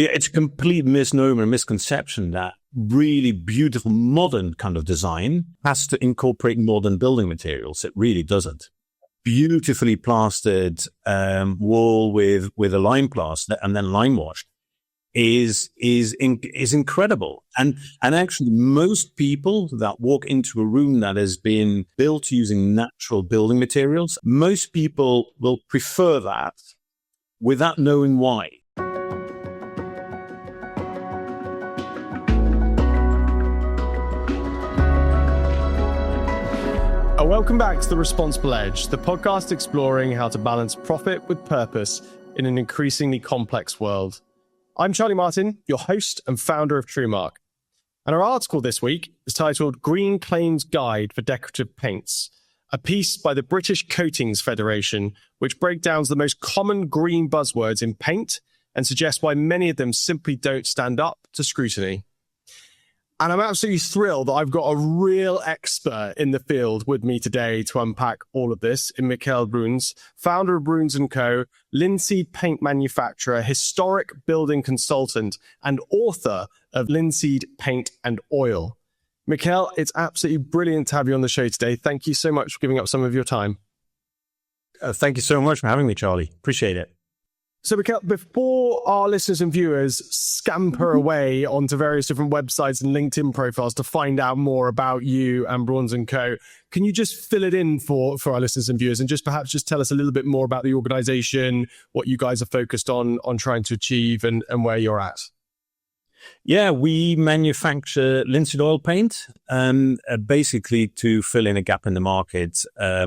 it's a complete misnomer and misconception that really beautiful modern kind of design has to incorporate modern building materials. It really doesn't. Beautifully plastered wall with a lime plaster and then lime washed is incredible. And actually most people that walk into a room that has been built using natural building materials, most people will prefer that without knowing why. Welcome back to The Responsible Edge, the podcast exploring how to balance profit with purpose in an increasingly complex world. I'm Charlie Martin, your host and founder of TrueMark. And our article this week is titled Green Claims Guide for Decorative Paints, a piece by the British Coatings Federation, which breaks down the most common green buzzwords in paint and suggests why many of them simply don't stand up to scrutiny. And I'm absolutely thrilled that I've got a real expert in the field with me today to unpack all of this in Michiel Brouns, founder of Brouns Co, linseed paint manufacturer, historic building consultant, and author of Linseed Paint and Oil. Michiel, it's absolutely brilliant to have you on the show today. Thank you so much for giving up some of your time. Thank you so much for having me, Charlie. Appreciate it. So, Michiel, before our listeners and viewers scamper away onto various different websites and LinkedIn profiles to find out more about you and Brouns Co, can you just fill it in for our listeners and viewers and just perhaps just tell us a little bit more about the organization, what you guys are focused on trying to achieve and where you're at? Yeah, we manufacture linseed oil paint, basically to fill in a gap in the market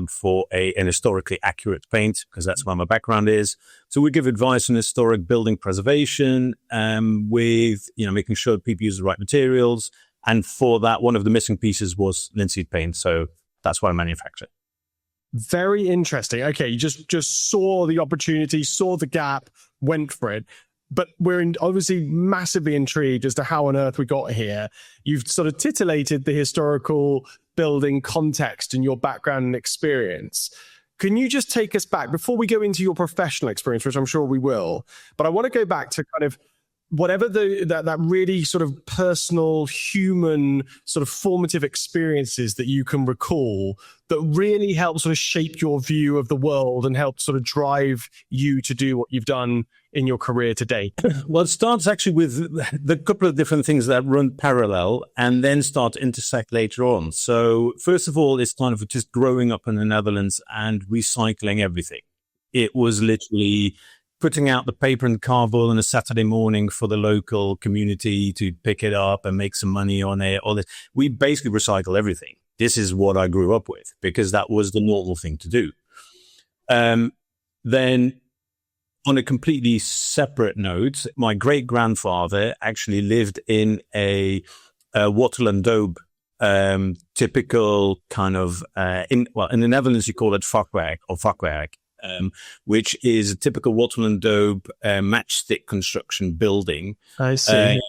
for an historically accurate paint, because that's where my background is. So we give advice on historic building preservation, with making sure people use the right materials. And for that, one of the missing pieces was linseed paint. So that's what I manufacture. Very interesting. Okay, you just saw the opportunity, saw the gap, went for it. But we're obviously massively intrigued as to how on earth we got here. You've sort of titillated the historical building context and your background and experience. Can you just take us back before we go into your professional experience, which I'm sure we will, but I want to go back to kind of whatever that really sort of personal, human, sort of formative experiences that you can recall that really help sort of shape your view of the world and help sort of drive you to do what you've done in your career to date? Well, it starts actually with the couple of different things that run parallel and then start to intersect later on. So first of all, it's kind of just growing up in the Netherlands and recycling everything. It was literally putting out the paper and cardboard on a Saturday morning for the local community to pick it up and make some money on it. All this. We basically recycle everything. This is what I grew up with because that was the normal thing to do. Then on a completely separate note, my great-grandfather actually lived in a wattle and daub, typical kind of, in the Netherlands, you call it vakwerk or vakwerk. Which is a typical wattle and daub matchstick construction building. I see.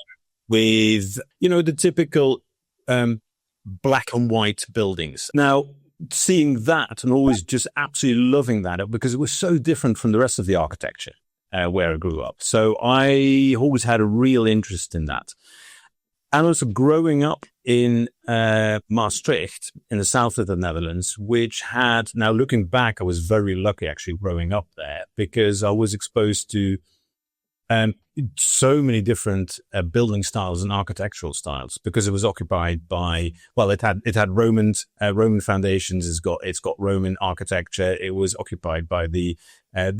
With, the typical black and white buildings. Now, seeing that and always just absolutely loving that because it was so different from the rest of the architecture where I grew up. So I always had a real interest in that. And also growing up in Maastricht, in the south of the Netherlands, which had, now looking back, I was very lucky actually growing up there because I was exposed to so many different building styles and architectural styles because it was occupied by, it had Roman foundations, it's got Roman architecture. It was occupied by the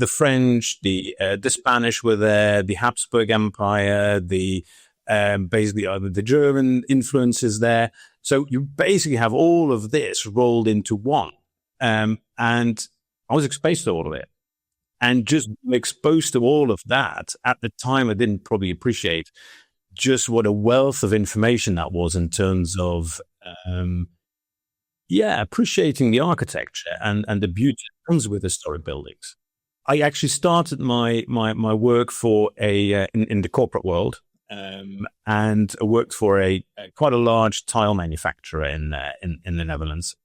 French, the Spanish were there, the Habsburg Empire, basically the German influences there. So you basically have all of this rolled into one. And I was exposed to all of it. And just exposed to all of that at the time, I didn't probably appreciate just what a wealth of information that was in terms of, appreciating the architecture and the beauty that comes with historic buildings. I actually started my work for in the corporate world. And worked for quite a large tile manufacturer in the Netherlands.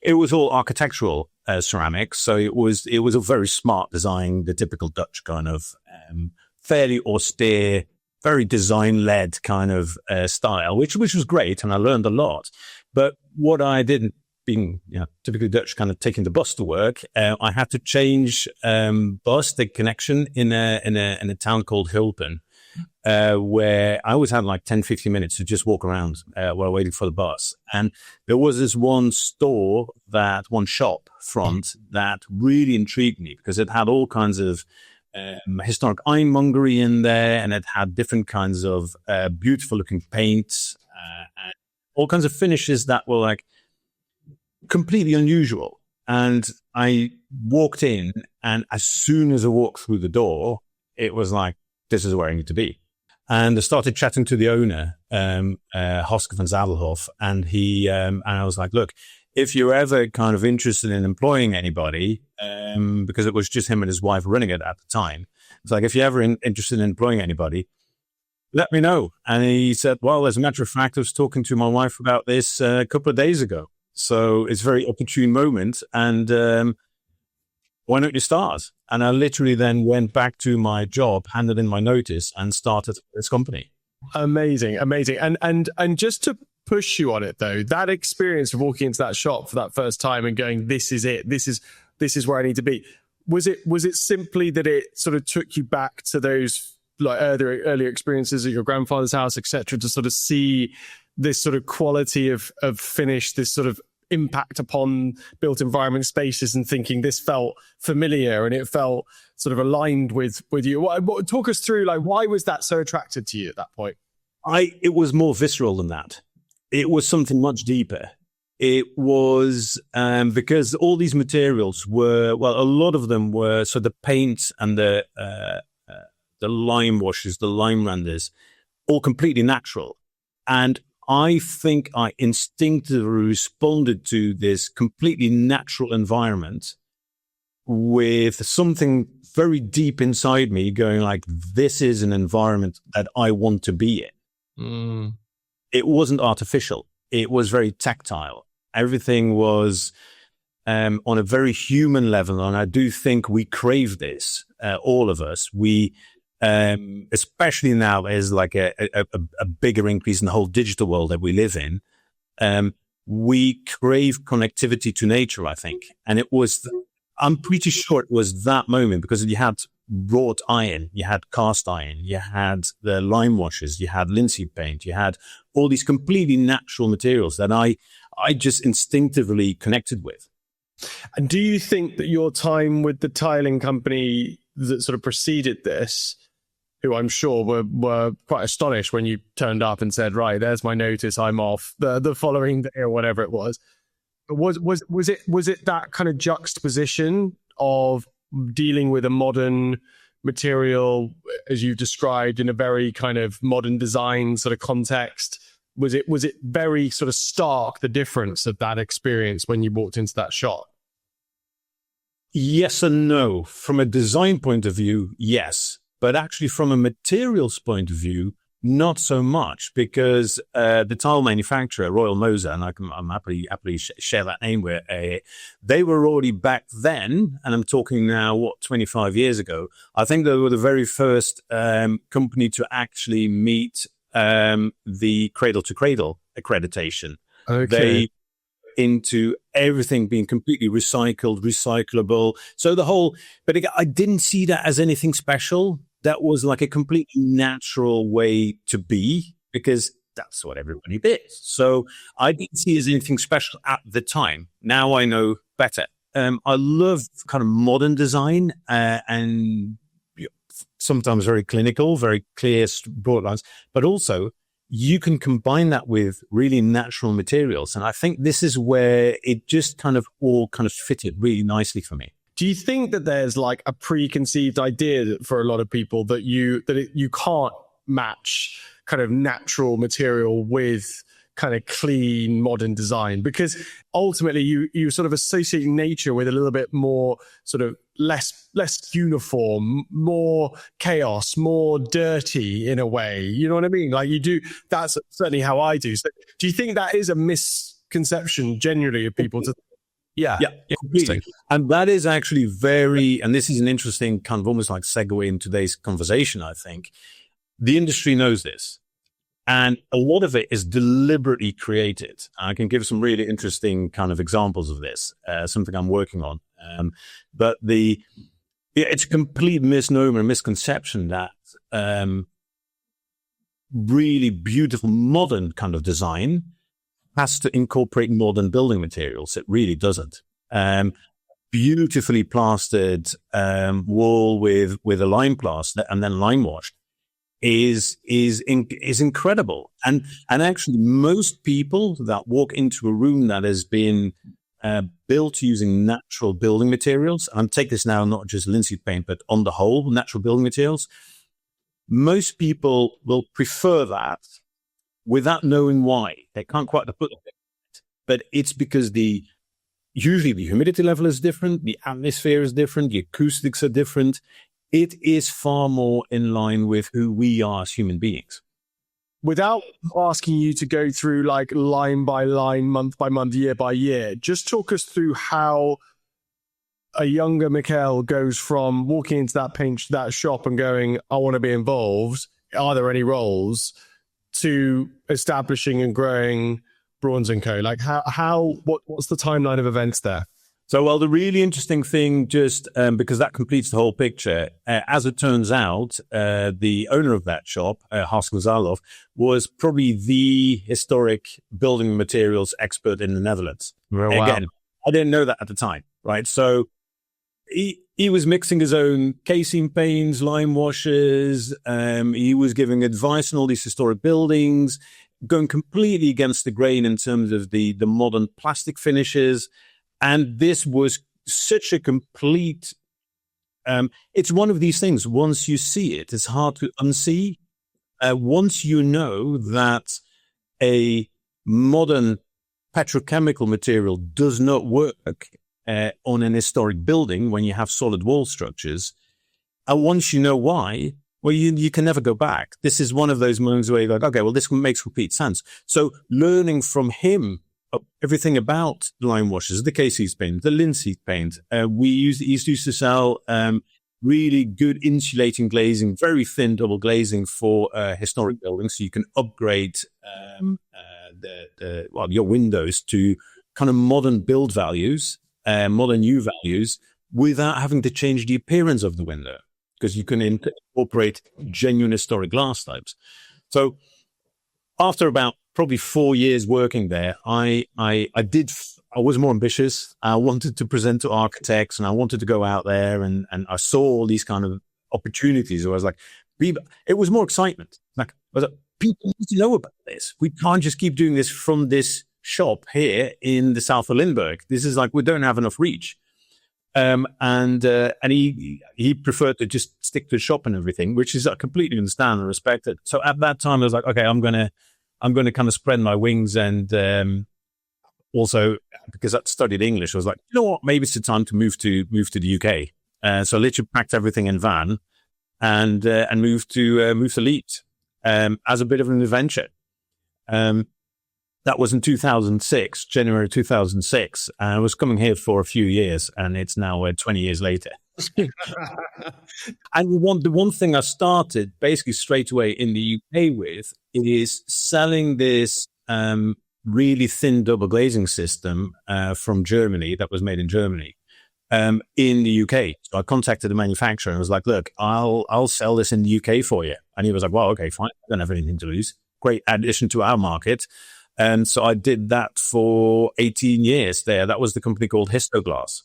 It was all architectural ceramics, so it was a very smart design, the typical Dutch kind of fairly austere very design-led kind of style, which was great, and I learned a lot. But what I didn't, being typically Dutch, kind of taking the bus to work, I had to change the connection in a town called Hulpen, where I always had like 10, 15 minutes to just walk around while waiting for the bus. And there was this one shop front that really intrigued me because it had all kinds of historic ironmongery in there, and it had different kinds of beautiful looking paints and all kinds of finishes that were like completely unusual. And I walked in, and as soon as I walked through the door, it was like, this is where I need to be. And I started chatting to the owner, Hoske van Zadelhoff, and and I was like, look, if you're ever kind of interested in employing anybody, because it was just him and his wife running it at the time, it's like, if you're ever interested in employing anybody, let me know. And he said, well, as a matter of fact, I was talking to my wife about this a couple of days ago. So it's a very opportune moment. And why don't you start? And I literally then went back to my job, handed in my notice, and started this company. Amazing. And just to push you on it though, that experience of walking into that shop for that first time and going, this is it, this is where I need to be. Was it simply that it sort of took you back to those like earlier experiences at your grandfather's house, etc., to sort of see this sort of quality of finish, this sort of impact upon built environment spaces, and thinking this felt familiar and it felt sort of aligned with you? Talk us through, like, why was that so attractive to you at that point? It was more visceral than that. It was something much deeper. It was because all these materials were, well, a lot of them were, so the paint and the lime washes, the lime renders, all completely natural. And I think I instinctively responded to this completely natural environment with something very deep inside me going like, this is an environment that I want to be in. It wasn't artificial. It was very tactile. Everything was on a very human level. And I do think we crave this, all of us. We, especially now, there's like a bigger increase in the whole digital world that we live in. We crave connectivity to nature, I think. And it was, I'm pretty sure it was that moment, because you had wrought iron, you had cast iron, you had the lime washes, you had linseed paint, you had all these completely natural materials that I just instinctively connected with. And do you think that your time with the tiling company that sort of preceded this, who I'm sure were quite astonished when you turned up and said, right, there's my notice, I'm off the following day or whatever it was it that kind of juxtaposition of dealing with a modern material, as you've described, in a very kind of modern design sort of context? Was it very sort of stark, the difference of that experience when you walked into that shop? Yes and no. From a design point of view, yes. But actually from a materials point of view, not so much, because the tile manufacturer, Royal Moser, and I'm happily share that name with, they were already back then, and I'm talking now, 25 years ago, I think they were the very first company to actually meet the cradle-to-cradle accreditation. Okay. Into everything being completely recyclable. So but again, I didn't see that as anything special. That was like a completely natural way to be, because that's what everybody did. So I didn't see it as anything special at the time. Now I know better. I love kind of modern design and sometimes very clinical, very clear, broad lines, but also you can combine that with really natural materials. And I think this is where it just kind of all kind of fitted really nicely for me. Do you think that there's like a preconceived idea for a lot of people that you can't match kind of natural material with kind of clean modern design? Because ultimately you sort of associate nature with a little bit more sort of less uniform, more chaos, more dirty in a way. You know what I mean? Like you do, that's certainly how I do. So do you think that is a misconception generally of people to? Yeah, completely. And that is actually and this is an interesting kind of almost like segue in today's conversation, I think. The industry knows this. And a lot of it is deliberately created. I can give some really interesting kind of examples of this, something I'm working on. But it's a complete misnomer and misconception that really beautiful modern kind of design has to incorporate modern building materials. It really doesn't. Beautifully plastered wall with a lime plaster and then lime washed is incredible. And actually most people that walk into a room that has been built using natural building materials, and take this now not just linseed paint, but on the whole, natural building materials, most people will prefer that without knowing why. They can't quite put it, but it's because usually the humidity level is different, the atmosphere is different, the acoustics are different. It is far more in line with who we are as human beings. Without asking you to go through like line by line, month by month, year by year, just talk us through how a younger Michiel goes from walking into that shop and going, I want to be involved. Are there any roles? To establishing and growing Brouns Co. Like what's the timeline of events there? So, well, the really interesting thing, just because that completes the whole picture, as it turns out, the owner of that shop, Haskell Zalov, was probably the historic building materials expert in the Netherlands. Oh, wow. Again, I didn't know that at the time, right? So he was mixing his own casing paints, lime washes. He was giving advice on all these historic buildings, going completely against the grain in terms of the modern plastic finishes. And this was such a complete, it's one of these things. Once you see it, it's hard to unsee. Once you know that a modern petrochemical material does not work on an historic building when you have solid wall structures, and once you know why, well, you can never go back. This is one of those moments where you're like, okay, well, this makes complete sense. So learning from him everything about the lime washes, the Casey's paint, the linseed paint. He used to sell really good insulating glazing, very thin double glazing for historic buildings, so you can upgrade your windows to kind of modern build values, modern U values, without having to change the appearance of the window, because you can incorporate genuine historic glass types. So after about probably 4 years working there, I was more ambitious. I wanted to present to architects, and I wanted to go out there, and I saw all these kind of opportunities. I was like, it was more excitement. People need to know about this. We can't just keep doing this from this shop here in the south of Limburg. This is like, we don't have enough reach. And he preferred to just stick to the shop and everything, which is I completely understand and respect it. So at that time, I was like, okay, I'm going to kind of spread my wings. And also, because I studied English, I was like, you know what, maybe it's the time to move to the UK. So I literally packed everything in van and moved to Leeds as a bit of an adventure. That was in 2006, January 2006. I was coming here for a few years, and it's now 20 years later. And the one thing I started basically straight away in the UK with is selling this really thin double glazing system from Germany, that was made in Germany, in the UK. So I contacted the manufacturer and was like, look, I'll sell this in the UK for you. And he was like, well, okay, fine. I don't have anything to lose. Great addition to our market. And so I did that for 18 years there. That was the company called Histoglass.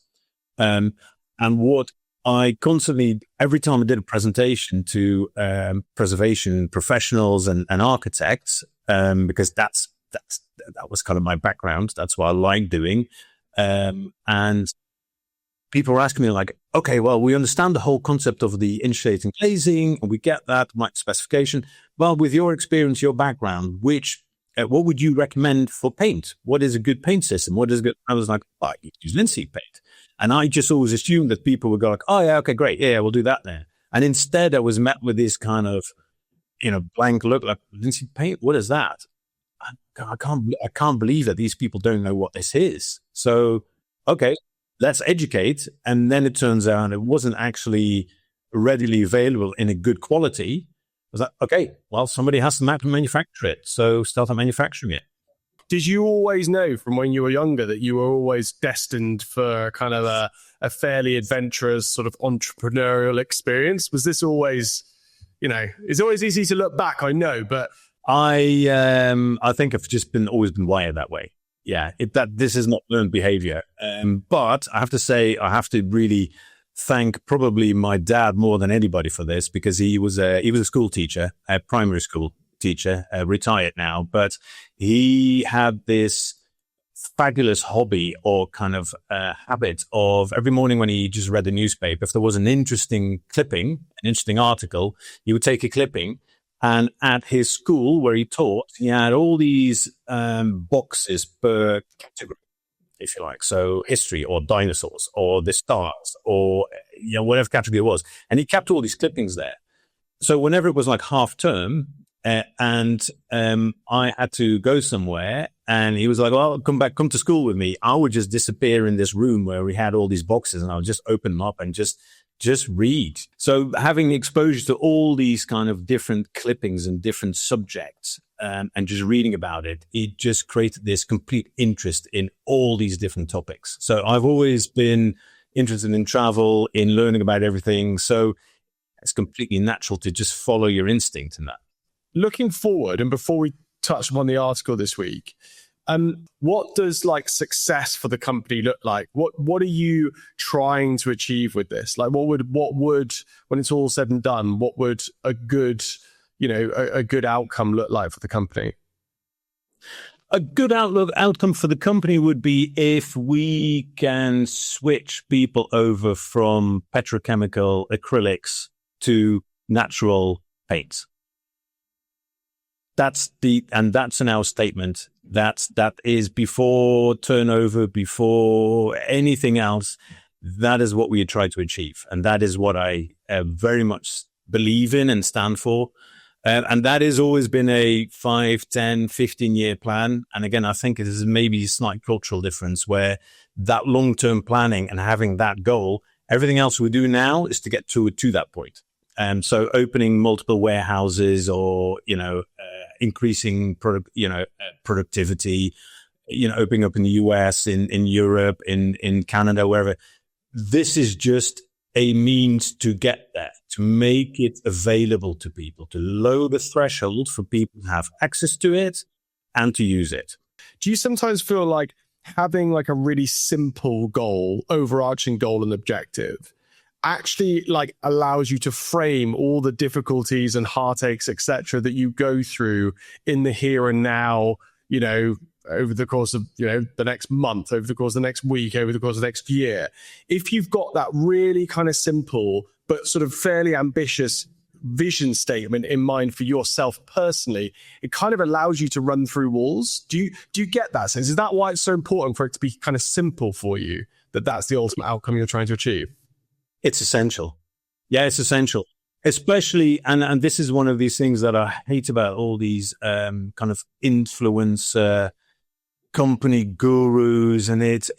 And what I constantly, every time I did a presentation to preservation professionals and architects, because that was kind of my background. That's what I like doing. And people were asking me like, okay, well, we understand the whole concept of the insulating glazing, and we get that, right specification. Well, with your experience, your background, what would you recommend for paint? What is a good paint system? What is good? I was like, I use linseed paint. And I just always assumed that people would go like, oh yeah, okay, great. Yeah, we'll do that there. And instead I was met with this kind of, blank look like, linseed paint? What is that? I can't believe that these people don't know what this is. So, okay, let's educate. And then it turns out it wasn't actually readily available in a good quality. was like, okay, well, somebody has to manufacture it. So start manufacturing it. Did you always know from when you were younger that you were always destined for kind of a fairly adventurous sort of entrepreneurial experience? Was this always, it's always easy to look back, I know, but I think I've just always been wired that way. Yeah, this is not learned behavior. But I have to say, I have to really thank probably my dad more than anybody for this, because he was a school teacher, a primary school teacher, retired now, but he had this fabulous hobby or kind of habit of every morning when he just read the newspaper, if there was an interesting clipping, an interesting article, he would take a clipping. And at his school where he taught, he had all these boxes per category, if you like. So history or dinosaurs or the stars or whatever category it was. And he kept all these clippings there. So whenever it was like half term and I had to go somewhere and he was like, well, come to school with me. I would just disappear in this room where we had all these boxes and I would just open them up and just read. So having the exposure to all these kind of different clippings and different subjects and just reading about it, it just created this complete interest in all these different topics. So I've always been interested in travel, in learning about everything. So it's completely natural to just follow your instinct in that. Looking forward, and before we touch upon the article this week, what does success for the company look like? What are you trying to achieve with this? What would when it's all said and done, what would a good outcome look like for the company? A good outcome for the company would be if we can switch people over from petrochemical acrylics to natural paints. That's in our statement. That is before turnover, before anything else. That is what we try to achieve. And that is what I very much believe in and stand for. And that has always been a 5, 10, 15-year plan. And again, I think it is maybe a slight cultural difference where that long-term planning and having that goal, everything else we do now is to get to that point. So opening multiple warehouses or, increasing productivity, opening up in the US, in Europe, in Canada, wherever. This is just a means to get there, to make it available to people, to lower the threshold for people to have access to it and to use it. Do you sometimes feel like having a really simple goal, overarching goal and objective actually allows you to frame all the difficulties and heartaches, etc., that you go through in the here and now, over the course of, the next month, over the course of the next week, over the course of the next year? If you've got that really kind of simple, but sort of fairly ambitious vision statement in mind for yourself personally, it kind of allows you to run through walls. Do you get that sense? Is that why it's so important for it to be kind of simple for you, that's the ultimate outcome you're trying to achieve? It's essential. Yeah, it's essential. Especially, and this is one of these things that I hate about all these kind of influencer company gurus, and it's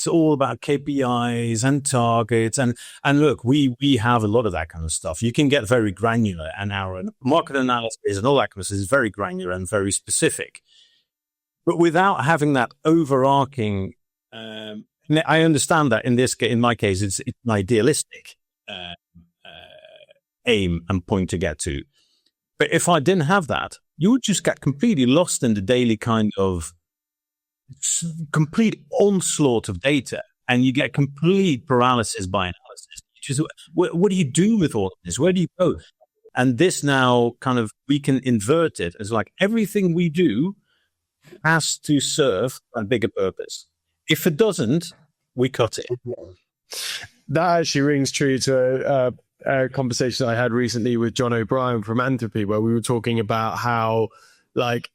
all about KPIs and targets, and look, we have a lot of that kind of stuff. You can get very granular, and our market analysis and all that kind of stuff is very granular and very specific. But without having that overarching, I understand that in my case, it's an idealistic aim and point to get to. But if I didn't have that, you would just get completely lost in the daily kind of complete onslaught of data, and you get complete paralysis by analysis. Just, what do you do with all of this? Where do you go? And this now kind of, we can invert it as everything we do has to serve a bigger purpose. If it doesn't, we cut it. That actually rings true to a conversation I had recently with John O'Brien from Anthropy, where we were talking about how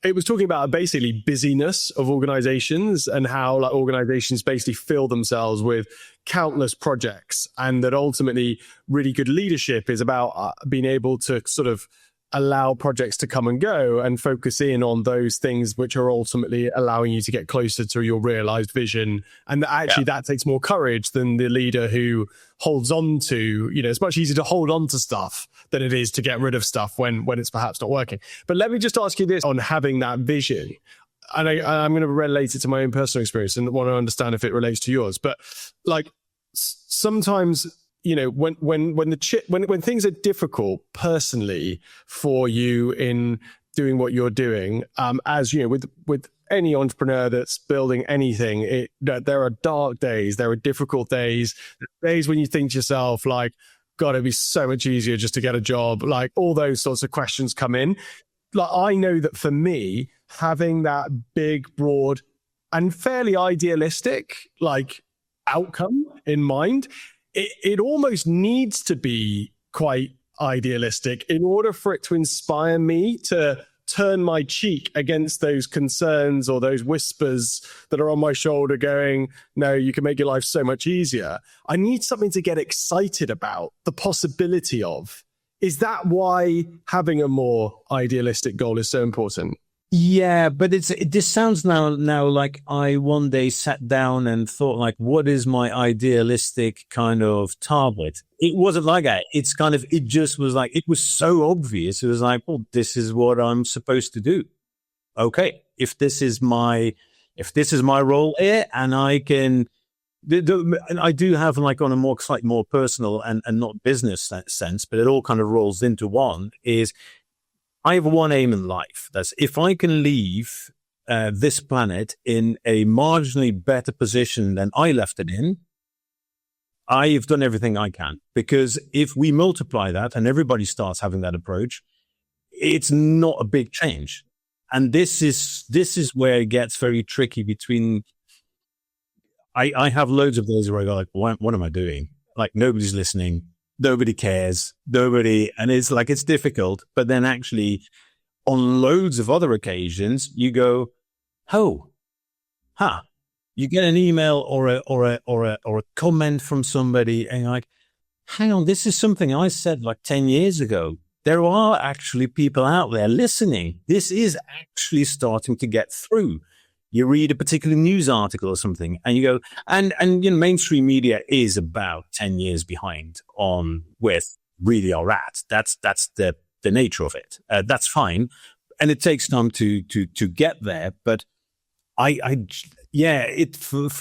it was talking about basically busyness of organizations and how organizations basically fill themselves with countless projects, and that ultimately really good leadership is about being able to sort of allow projects to come and go and focus in on those things which are ultimately allowing you to get closer to your realized vision. And that takes more courage than the leader who holds on to, it's much easier to hold on to stuff than it is to get rid of stuff when it's perhaps not working. But let me just ask you this on having that vision. And I'm going to relate it to my own personal experience and want to understand if it relates to yours. But like sometimes, when things are difficult personally for you in doing what you're doing, as you know, with any entrepreneur that's building anything, there are dark days, there are difficult days when you think to yourself, like, God, it'd be so much easier just to get a job. Like all those sorts of questions come in. Like I know that for me, having that big, broad, and fairly idealistic like outcome in mind, it almost needs to be quite idealistic in order for it to inspire me to turn my cheek against those concerns or those whispers that are on my shoulder going, no, you can make your life so much easier. I need something to get excited about, the possibility of. Is that why having a more idealistic goal is so important? Yeah, but this sounds now like I one day sat down and thought, like, what is my idealistic kind of target? It wasn't like that. It just was like, it was so obvious. It was like, well, this is what I'm supposed to do. Okay, if this is my role here, and I can, and I do have like on a slightly more personal and not business sense, but it all kind of rolls into one is. I have one aim in life. That's if I can leave this planet in a marginally better position than I left it in, I've done everything I can. Because if we multiply that and everybody starts having that approach, it's not a big change. And this is where it gets very tricky between. I have loads of those where I go like, what am I doing? Like nobody's listening. Nobody cares, and it's like, it's difficult. But then actually on loads of other occasions, you go, you get an email or a comment from somebody and you're like, hang on, this is something I said like 10 years ago. There are actually people out there listening. This is actually starting to get through. You read a particular news article or something and you go, and mainstream media is about 10 years behind on where really are at. That's the nature of it. That's fine. And it takes time to get there. But for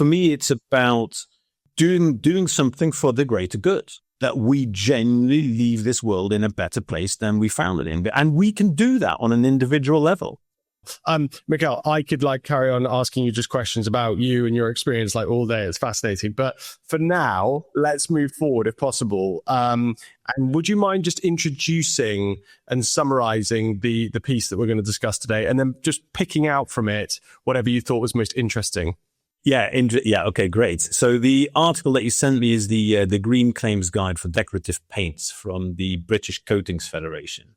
me, it's about doing something for the greater good, that we genuinely leave this world in a better place than we found it in. And we can do that on an individual level. Michiel, I could carry on asking you just questions about you and your experience all day. It's fascinating. But for now, let's move forward if possible. And would you mind just introducing and summarizing the piece that we're going to discuss today, and then just picking out from it whatever you thought was most interesting? Yeah. Okay, great. So the article that you sent me is the Green Claims Guide for Decorative Paints from the British Coatings Federation.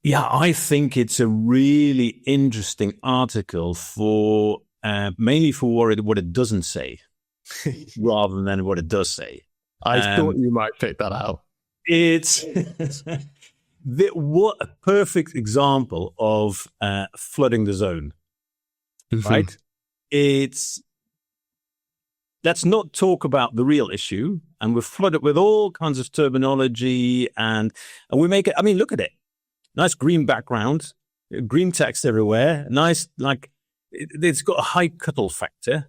Yeah, I think it's a really interesting article for mainly for what it doesn't say, rather than what it does say. I thought you might pick that out. It's what a perfect example of flooding the zone, right? Let's not talk about the real issue, and we're flooded with all kinds of terminology, and we make it. I mean, look at it. Nice green background, green text everywhere. Nice, it's got a high cuddle factor.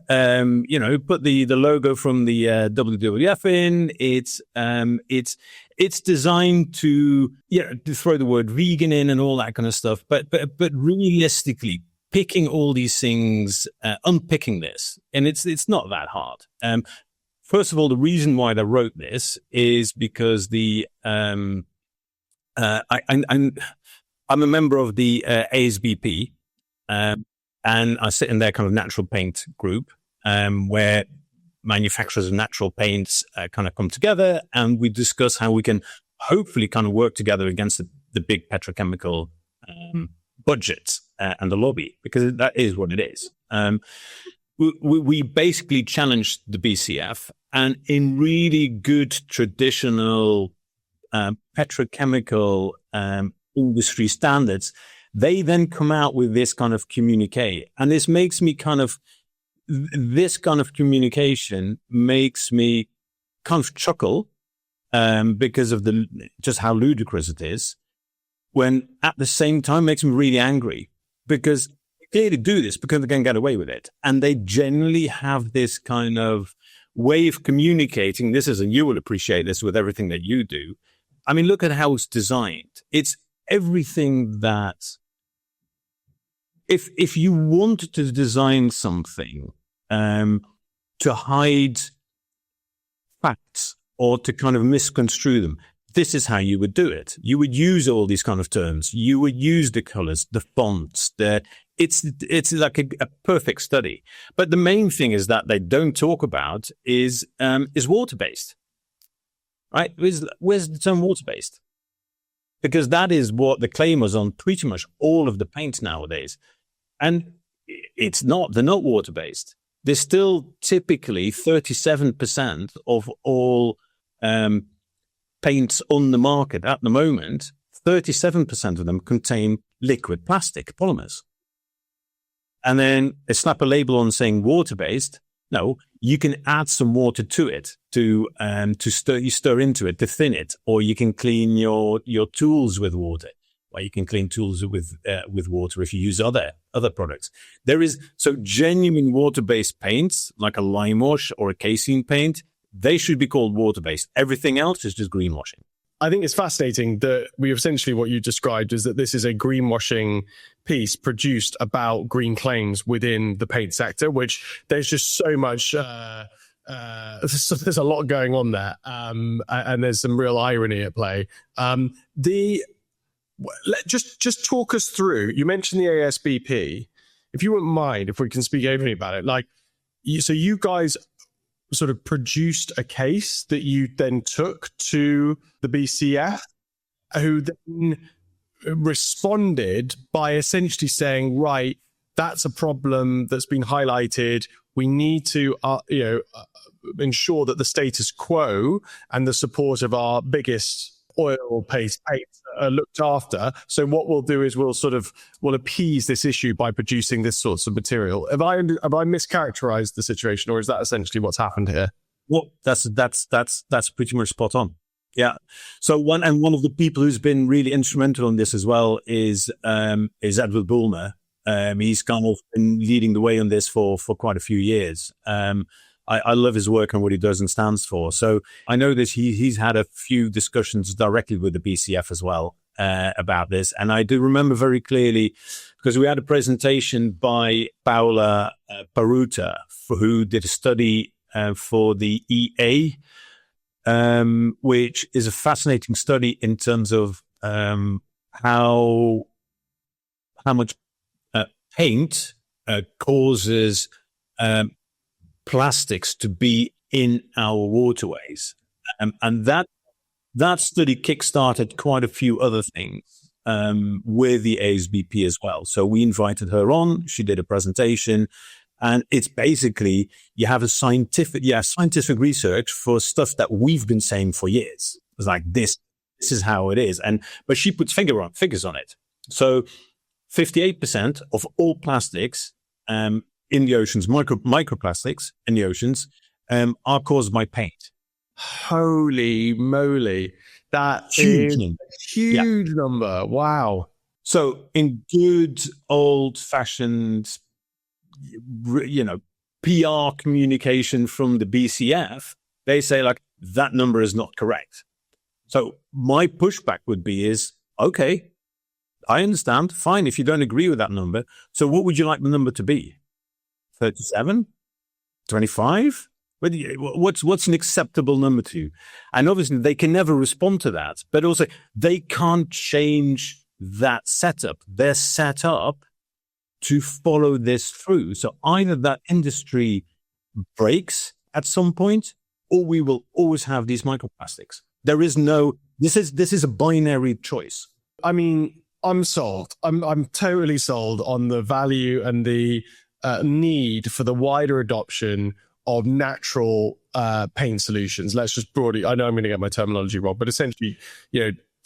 Put the logo from the WWF in. It's designed to throw the word vegan in and all that kind of stuff. But realistically, picking all these things, unpicking this, and it's not that hard. First of all, the reason why they wrote this is because I'm a member of the ASBP, and I sit in their kind of natural paint group, where manufacturers of natural paints kind of come together, and we discuss how we can hopefully kind of work together against the big petrochemical budget and the lobby, because that is what it is. We basically challenged the BCF, and in really good traditional petrochemical industry standards, they then come out with this kind of communique. And this makes me this kind of communication makes me kind of chuckle because of just how ludicrous it is, when at the same time makes me really angry, because they clearly do this because they can get away with it. And they generally have this kind of way of communicating. And you will appreciate this with everything that you do. I mean, look at how it's designed. It's everything that if you want to design something to hide facts or to kind of misconstrue them, this is how you would do it. You would use all these kind of terms. You would use the colors, the fonts, it's like a perfect study. But the main thing is that they don't talk about is water-based, right? Where's the term water-based? Because that is what the claim was on pretty much all of the paints nowadays. And they're not water-based. There's still typically 37% of all paints on the market at the moment, 37% of them contain liquid plastic polymers. And then they slap a label on saying water-based. No, you can add some water to it to stir into it to thin it, or you can clean your tools with water. Or you can clean tools with water if you use other products. So genuine water-based paints like a lime wash or a casein paint, they should be called water-based. Everything else is just greenwashing. I think it's fascinating that what you described is that this is a greenwashing piece produced about green claims within the paint sector, which there's just so much, there's a lot going on there. And there's some real irony at play. Just talk us through, you mentioned the ASBP. If you wouldn't mind, if we can speak openly about it, so you guys sort of produced a case that you then took to the BCF, who then responded by essentially saying, right, that's a problem that's been highlighted. We need to, ensure that the status quo and the support of our biggest oil-based paints are looked after. So what we'll do is we'll appease this issue by producing this sorts of material. Have I mischaracterized the situation, or is that essentially what's happened here? Well, that's pretty much spot on. Yeah. So one of the people who's been really instrumental in this as well is Edward Bulmer. He's kind of been leading the way on this for quite a few years. I love his work and what he does and stands for. So I know that he's had a few discussions directly with the BCF as well about this. And I do remember very clearly, because we had a presentation by Paola Paruta, who did a study for the EA, which is a fascinating study in terms of how much paint causes plastics to be in our waterways. And that study kickstarted quite a few other things with the ASBP as well. So we invited her on, she did a presentation, and it's basically, you have a scientific research for stuff that we've been saying for years. It's like, this is how it is. But she puts figures on it. So 58% of all plastics in the oceans, microplastics in the oceans, are caused by paint. Holy moly. That is a huge number. Wow. So in good old-fashioned, PR communication from the BCF, they say, that number is not correct. So my pushback would be okay, I understand. Fine, if you don't agree with that number. So what would you like the number to be? 37? 25? What's an acceptable number to you? And obviously they can never respond to that, but also they can't change that setup. They're set up to follow this through. So either that industry breaks at some point, or we will always have these microplastics. There is this is a binary choice. I mean, I'm sold. I'm totally sold on the value and the need for the wider adoption of natural paint solutions. Let's just broadly, I know I'm going to get my terminology wrong, but essentially,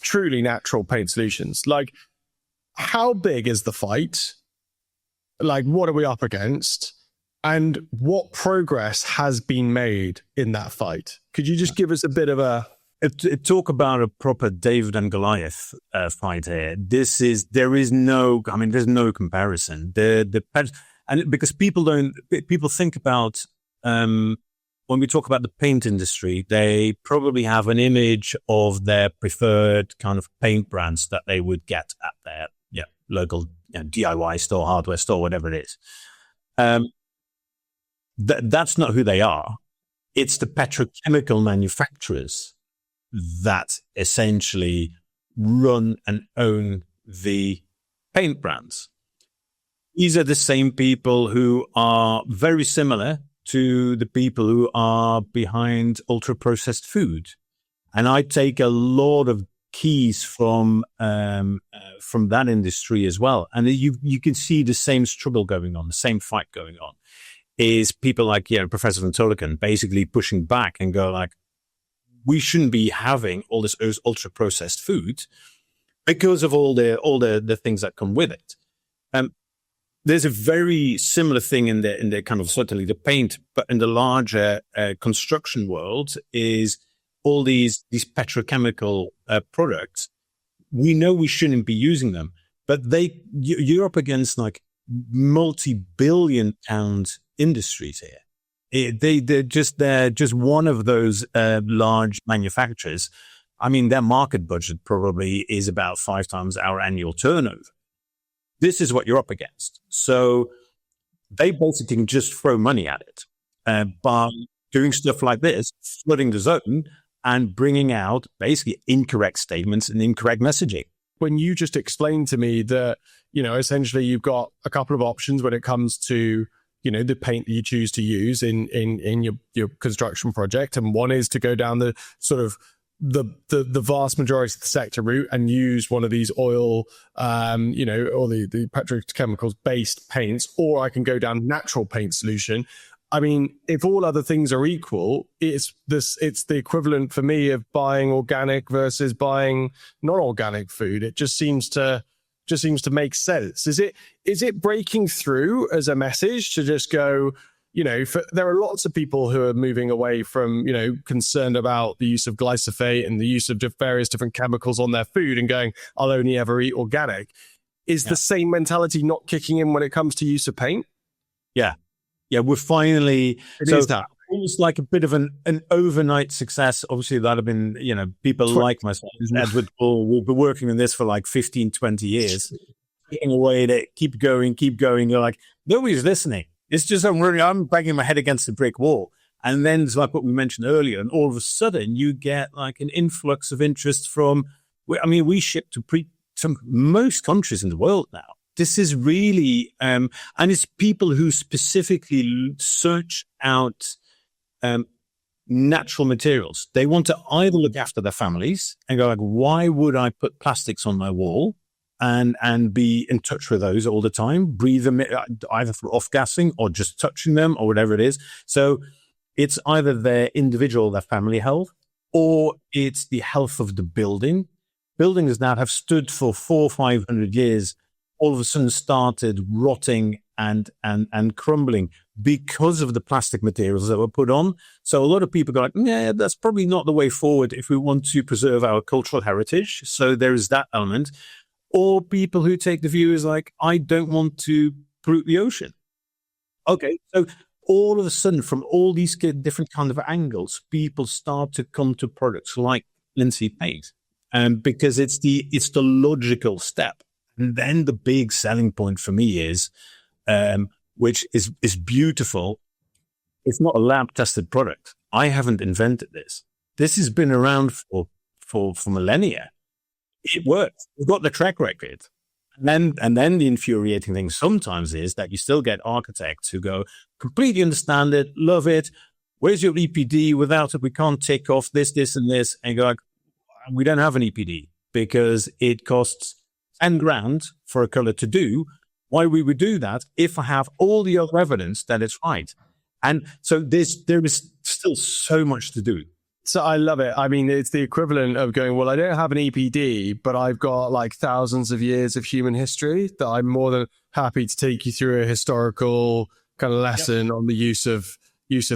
truly natural paint solutions. Like, how big is the fight? Like, what are we up against? And what progress has been made in that fight? Could you just give us a bit of a... Talk about a proper David and Goliath fight here. There's no comparison. And because people think about, when we talk about the paint industry, they probably have an image of their preferred kind of paint brands that they would get at their local DIY store, hardware store, whatever it is. That's not who they are. It's the petrochemical manufacturers that essentially run and own the paint brands. These are the same people who are very similar to the people who are behind ultra-processed food. And I take a lot of keys from that industry as well. And you can see the same struggle going on, the same fight going on, is people like, Professor Van Tollecken basically pushing back and go like, we shouldn't be having all this ultra processed food because of all the things that come with it. There's a very similar thing in the kind of certainly the paint, but in the larger construction world is all these petrochemical products. We know we shouldn't be using them, but you're up against like multi-billion pound industries here. They're just one of those large manufacturers. I mean, their market budget probably is about 5 times our annual turnover. This is what you're up against. So they basically can just throw money at it by doing stuff like this, flooding the zone and bringing out basically incorrect statements and incorrect messaging. When you just explained to me that, essentially you've got a couple of options when it comes to, the paint that you choose to use in your construction project. And one is to go down the sort of the vast majority of the sector route and use one of these oil, or the petrochemicals based paints, or I can go down natural paint solution. I mean, if all other things are equal, it's the equivalent for me of buying organic versus buying non-organic food. It just seems to make sense. Is it breaking through as a message to just go, there are lots of people who are moving away from, concerned about the use of glyphosate and the use of various different chemicals on their food and going, I'll only ever eat organic. Is the same mentality not kicking in when it comes to use of paint? Yeah, we're finally... It is that. Almost like a bit of an overnight success. Obviously, that have been, people like myself, Edward Bull, will be working on this for like 15, 20 years. Getting away to keep going. You're like, nobody's listening. It's just, I'm banging my head against a brick wall. And then it's like what we mentioned earlier. And all of a sudden, you get like an influx of interest from, we ship to most countries in the world now. This is really, and it's people who specifically search out natural materials. They want to either look after their families and go like, why would I put plastics on my wall and be in touch with those all the time, breathe them either through off-gassing or just touching them or whatever it is. So it's either their individual, their family health, or it's the health of the building. Buildings that have stood for 400 or 500 years all of a sudden started rotting and crumbling because of the plastic materials that were put on. So a lot of people go like, yeah, that's probably not the way forward if we want to preserve our cultural heritage. So there is that element. Or people who take the view is like, I don't want to pollute the ocean. Okay, so all of a sudden, from all these different kind of angles, people start to come to products like linseed paint, because it's the logical step. And then the big selling point for me is, which is beautiful. It's not a lab tested product. I haven't invented this. This has been around for millennia. It works. We've got the track record. And then the infuriating thing sometimes is that you still get architects who go, completely understand it, love it. Where's your EPD? Without it, we can't tick off this, and this. And you go like, we don't have an EPD because it costs 10 grand for a color to do. Why we would do that if I have all the other evidence that it's right? And so there is still so much to do. So I love it. I mean, it's the equivalent of going, well, I don't have an EPD, but I've got like thousands of years of human history that I'm more than happy to take you through a historical kind of lesson on the use of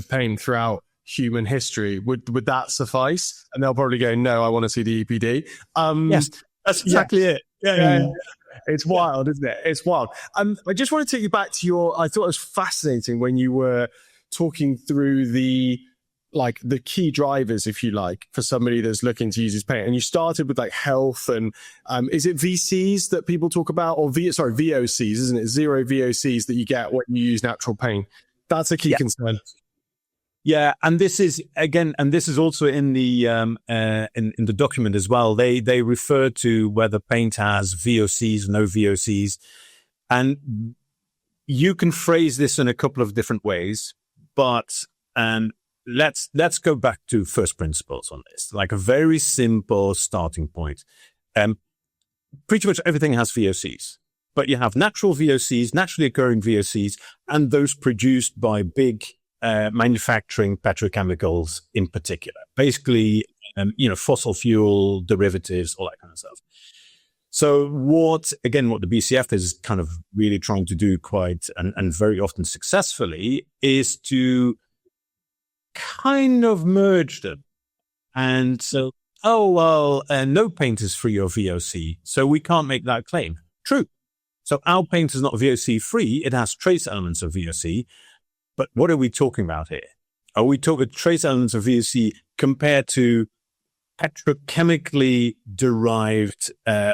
paint throughout human history. Would that suffice? And they'll probably go, no, I want to see the EPD. Yes, that's exactly it. Yeah. It's wild, isn't it? It's wild. I just want to take you back to I thought it was fascinating when you were talking through the key drivers, if you like, for somebody that's looking to use his paint. And you started with like health and is it VCs that people talk about, or VOCs, isn't it? Zero VOCs that you get when you use natural paint. That's a key concern. Yeah, and this is also in the in the document as well. They refer to whether paint has VOCs, no VOCs, and you can phrase this in a couple of different ways. But let's go back to first principles on this, like a very simple starting point. Pretty much everything has VOCs, but you have natural VOCs, naturally occurring VOCs, and those produced by big manufacturing petrochemicals in particular. Basically, fossil fuel derivatives, all that kind of stuff. So what the BCF is kind of really trying to do quite and very often successfully is to kind of merge them. And so, no paint is free of VOC, so we can't make that claim. True. So our paint is not VOC free. It has trace elements of VOC. But what are we talking about here? Are we talking trace elements of VOC compared to petrochemically derived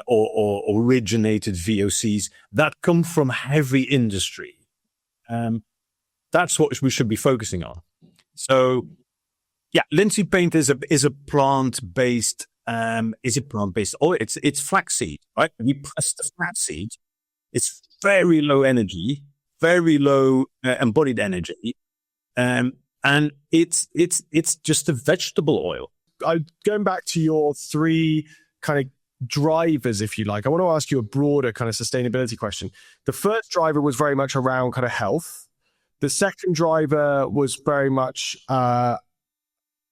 or originated VOCs that come from heavy industry? That's what we should be focusing on. So, yeah, linseed paint is a plant-based. Is it plant-based? Oh, it's flaxseed, right? We press the flaxseed. It's very low energy, very low embodied energy, and it's just a vegetable oil. Going back to your three kind of drivers, if you like, I want to ask you a broader kind of sustainability question. The first driver was very much around kind of health. The second driver was very much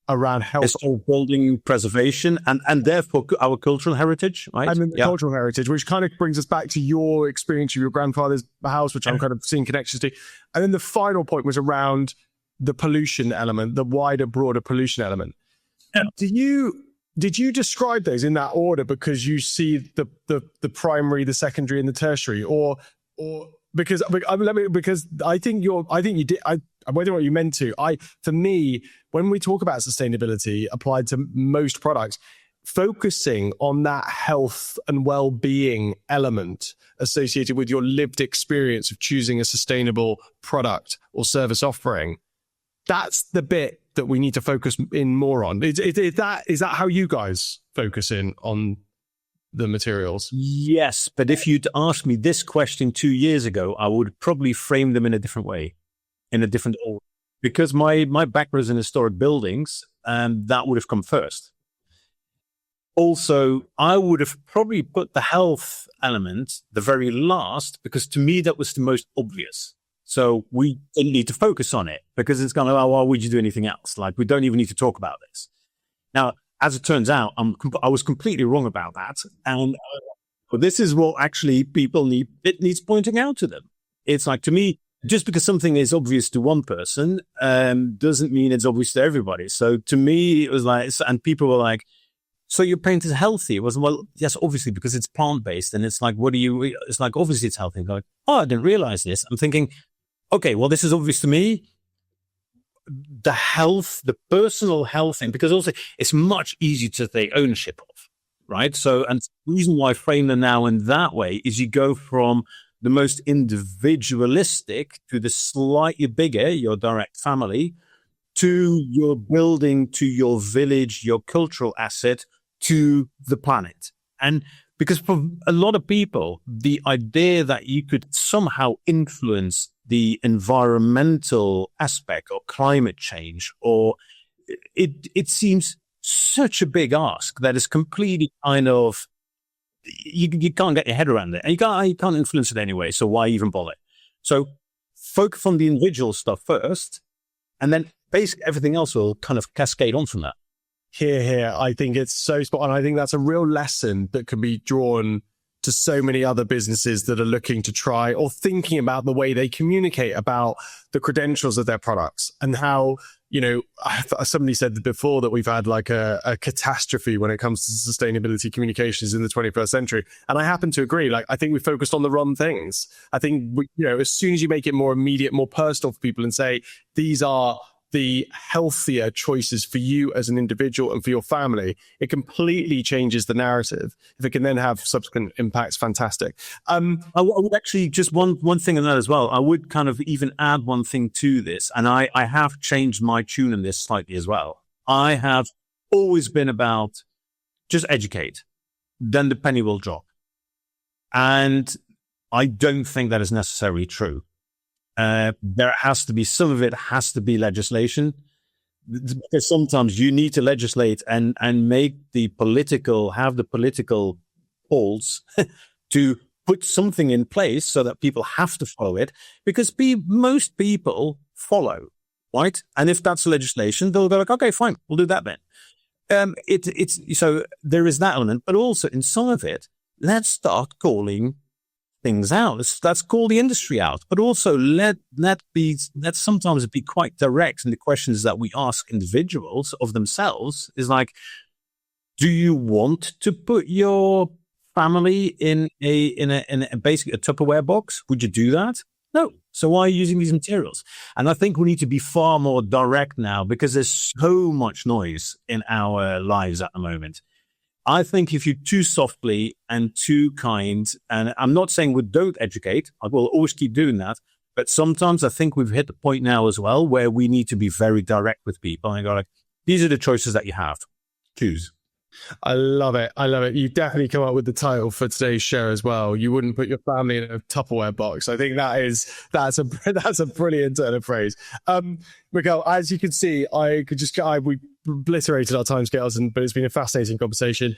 around health. It's all building preservation and therefore our cultural heritage, right? I mean, the cultural heritage, which kind of brings us back to your experience of your grandfather's house, which I'm kind of seeing connections to. And then the final point was around the pollution element, the wider, broader pollution element. Yeah. Did you describe those in that order because you see the primary, the secondary, and the tertiary, or because I think you did. I don't know what you meant to. For me, when we talk about sustainability applied to most products, focusing on that health and well-being element associated with your lived experience of choosing a sustainable product or service offering, that's the bit that we need to focus in more on. Is that how you guys focus in on the materials? Yes, but if you'd asked me this question 2 years ago, I would probably frame them in a different way, in a different order. Because my background is in historic buildings, and that would have come first. Also, I would have probably put the health element the very last, because to me that was the most obvious. So we didn't need to focus on it because it's kind of, why would you do anything else? Like, we don't even need to talk about this. Now, as it turns out, I was completely wrong about that. And this is what actually people need. It needs pointing out to them. It's like, to me, just because something is obvious to one person doesn't mean it's obvious to everybody. So to me, it was like, and people were like, so your paint is healthy? It was, well, yes, obviously, because it's plant-based. And it's like, it's like, obviously it's healthy. Like, oh, I didn't realize this. I'm thinking, okay, well, this is obvious to me. The health, the personal health thing, because also it's much easier to take ownership of, right? So, and the reason why I frame them now in that way is you go from the most individualistic to the slightly bigger, your direct family, to your building, to your village, your cultural asset, to the planet. And because for a lot of people, the idea that you could somehow influence the environmental aspect or climate change, or it seems such a big ask that is completely kind of, you can't get your head around it, and you can't influence it anyway. So why even bother? So focus on the individual stuff first, And then basically everything else will kind of cascade on from that. Here. I think it's so spot on. I think that's a real lesson that can be drawn to so many other businesses that are looking to try or thinking about the way they communicate about the credentials of their products and how, somebody said before that we've had like a catastrophe when it comes to sustainability communications in the 21st century. And I happen to agree. Like, I think we focused on the wrong things. I think, as soon as you make it more immediate, more personal for people and say, these are the healthier choices for you as an individual and for your family, it completely changes the narrative. If it can then have subsequent impacts, fantastic. I would actually just one thing on that as well. I would kind of even add one thing to this, and I have changed my tune in this slightly as well. I have always been about just educate, then the penny will drop. And I don't think that is necessarily true. There has to be, some of it has to be legislation, because sometimes you need to legislate and make have the political polls to put something in place so that people have to follow it, because most people follow, right? And if that's legislation, they'll go like, okay, fine, we'll do that then. So there is that element, but also in some of it, let's start calling things out. Let's call the industry out, but also let's sometimes be quite direct in the questions that we ask individuals of themselves. Is like, do you want to put your family in basically a Tupperware box? Would you do that? No. So why are you using these materials? And I think we need to be far more direct now, because there's so much noise in our lives at the moment. I think if you're too softly and too kind, and I'm not saying we don't educate, I will always keep doing that, but sometimes I think we've hit the point now as well where we need to be very direct with people and go like, these are the choices that you have. Choose. I love it. You've definitely come up with the title for today's show as well. You wouldn't put your family in a Tupperware box. I think that's a brilliant turn of phrase. Michiel, as you can see, we obliterated our timescales, but it's been a fascinating conversation.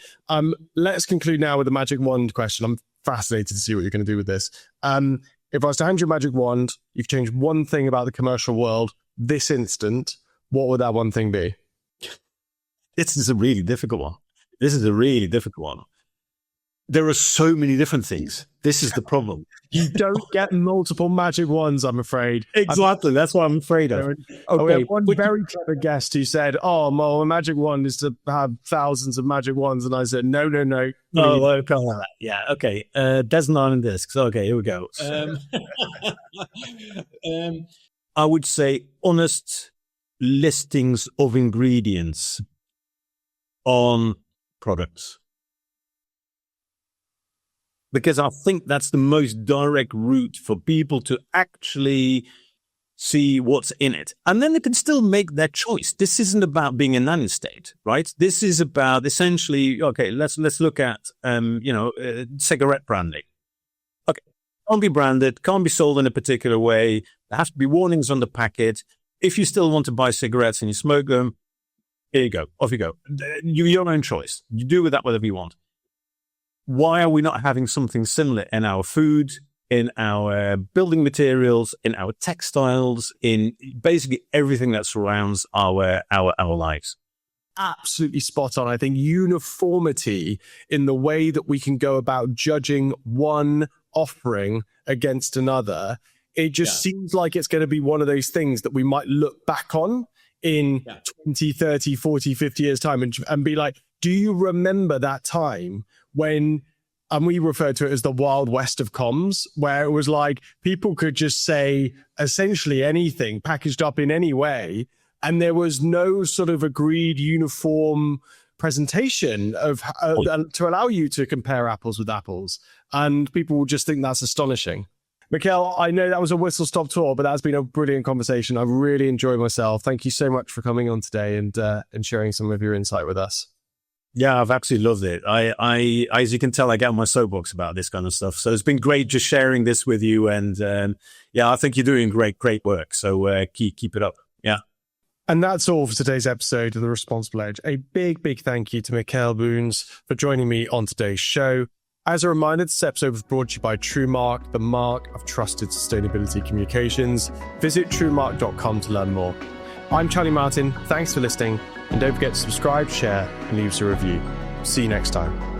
Let's conclude now with the magic wand question. I'm fascinated to see what you're going to do with this. If I was to hand you a magic wand, you've changed one thing about the commercial world this instant, what would that one thing be? This is a really difficult one. There are so many different things. This is the problem. You don't get multiple magic wands, I'm afraid. Exactly. That's what I'm afraid of. Okay. We have one very clever guest who said, a magic wand is to have thousands of magic wands. And I said, no. Oh, I can't have that. Yeah. Okay. Desert Island Discs. Okay, here we go. I would say honest listings of ingredients on products, because I think that's the most direct route for people to actually see what's in it, and then they can still make their choice. This isn't about being a nanny state, right? This is about essentially, okay, let's look at cigarette branding. Okay, can't be branded, can't be sold in a particular way. There has to be warnings on the packet. If you still want to buy cigarettes and you smoke them, here you go. Off you go. Your own choice. You do with that whatever you want. Why are we not having something similar in our food, in our building materials, in our textiles, in basically everything that surrounds our lives? Absolutely spot on. I think uniformity in the way that we can go about judging one offering against another, it just seems like it's going to be one of those things that we might look back on in 20, 30, 40, 50 years time and be like, do you remember that time when, and we refer to it as the Wild West of comms, where it was like people could just say essentially anything packaged up in any way, and there was no sort of agreed uniform presentation of to allow you to compare apples with apples, and people will just think that's astonishing. Michiel, I know that was a whistle-stop tour, but that's been a brilliant conversation. I've really enjoyed myself. Thank you so much for coming on today and sharing some of your insight with us. Yeah, I've absolutely loved it. I as you can tell, I get on my soapbox about this kind of stuff. So it's been great just sharing this with you. And I think you're doing great work. So keep it up. Yeah. And that's all for today's episode of The Responsible Edge. A big thank you to Michiel Brouns for joining me on today's show. As a reminder, this episode was brought to you by TrueMark, the mark of trusted sustainability communications. Visit truemark.com to learn more. I'm Charlie Martin. Thanks for listening. And don't forget to subscribe, share, and leave us a review. See you next time.